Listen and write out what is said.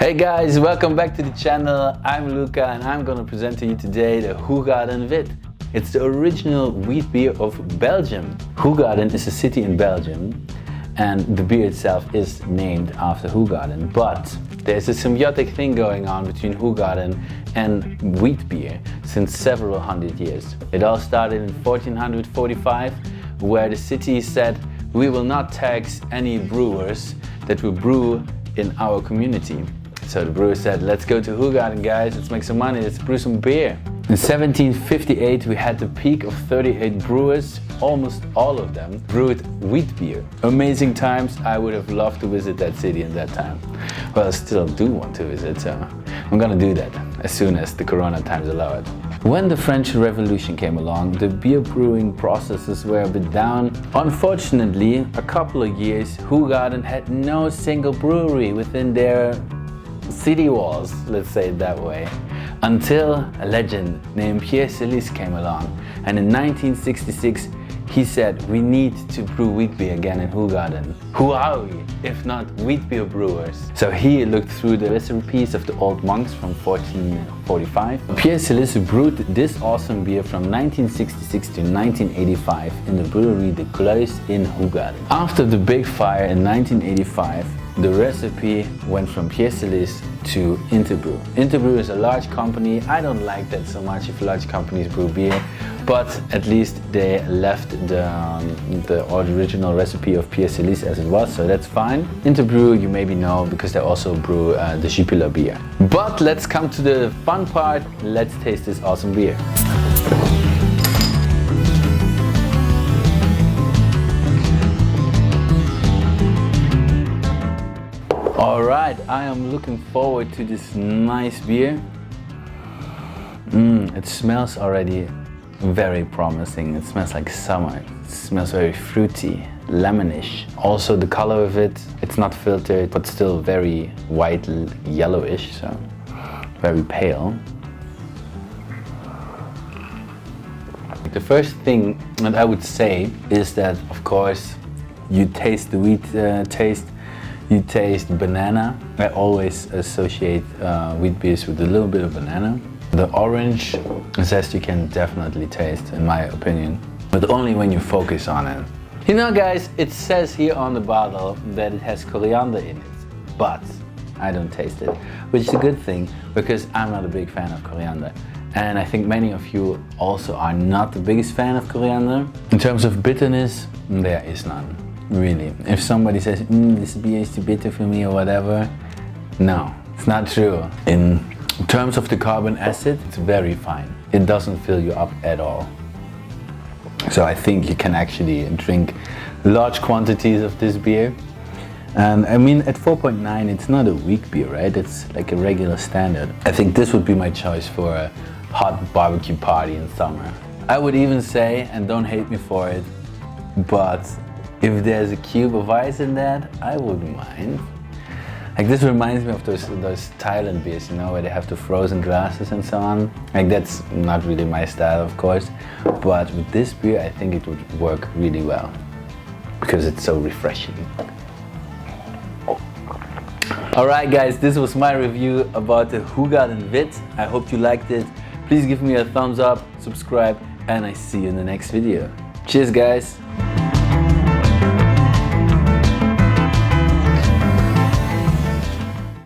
Hey guys, welcome back to the channel. I'm Luca and I'm gonna present to you today the Hoegaarden Wit. It's the original wheat beer of Belgium. Hoegaarden is a city in Belgium and the beer itself is named after Hoegaarden, but there's a symbiotic thing going on between Hoegaarden and wheat beer since several hundred years. It all started in 1445, where the city said, we will not tax any brewers that will brew in our community. So the brewer said, let's go to Hoegaarden guys, let's make some money, let's brew some beer. In 1758 we had the peak of 38 brewers, almost all of them brewed wheat beer. Amazing times, I would have loved to visit that city in that time. Well, I still do want to visit, so I'm gonna do that as soon as the corona times allow it. When the French Revolution came along, the beer brewing processes were a bit down. Unfortunately, a couple of years, Hoegaarden had no single brewery within their city walls, let's say it that way, until a legend named Pierre Celis came along, and in 1966 he said, we need to brew wheat beer again in Hoegaarden. Who are we if not wheat beer brewers? So he looked through the recipes of the old monks from 1445. Pierre Celis brewed this awesome beer from 1966 to 1985 in the brewery De Kluis in Hoegaarden. After the big fire in 1985, the recipe went from Pierre Celis to Interbrew. Interbrew is a large company. I don't like that so much if large companies brew beer, but at least they left the original recipe of Pierre Celis as it was, so that's fine. Interbrew you maybe know because they also brew the Jupiler beer. But let's come to the fun part. Let's taste this awesome beer. Alright, I am looking forward to this nice beer. It smells already very promising. It smells like summer. It smells very fruity, lemonish. Also the color of it, it's not filtered, but still very white, yellowish, so very pale. The first thing that I would say is that, of course, you taste the wheat taste. You taste banana. I always associate wheat beers with a little bit of banana. The orange zest you can definitely taste, in my opinion, but only when you focus on it. You know guys, it says here on the bottle that it has coriander in it, but I don't taste it, which is a good thing because I'm not a big fan of coriander. And I think many of you also are not the biggest fan of coriander. In terms of bitterness, there is none. Really. If somebody says, this beer is too bitter for me or whatever, no, it's not true. In terms of the carbon acid, it's very fine. It doesn't fill you up at all. So I think you can actually drink large quantities of this beer. And I mean, at 4.9, it's not a weak beer, right? It's like a regular standard. I think this would be my choice for a hot barbecue party in summer. I would even say, and don't hate me for it, but if there's a cube of ice in that, I wouldn't mind. Like, this reminds me of those Thailand beers, you know, where they have the frozen glasses and so on. Like, that's not really my style, of course, but with this beer I think it would work really well because it's so refreshing. Alright guys, this was my review about the Hoegaarden Wit. I hope you liked it. Please give me a thumbs up, subscribe, and I see you in the next video. Cheers guys!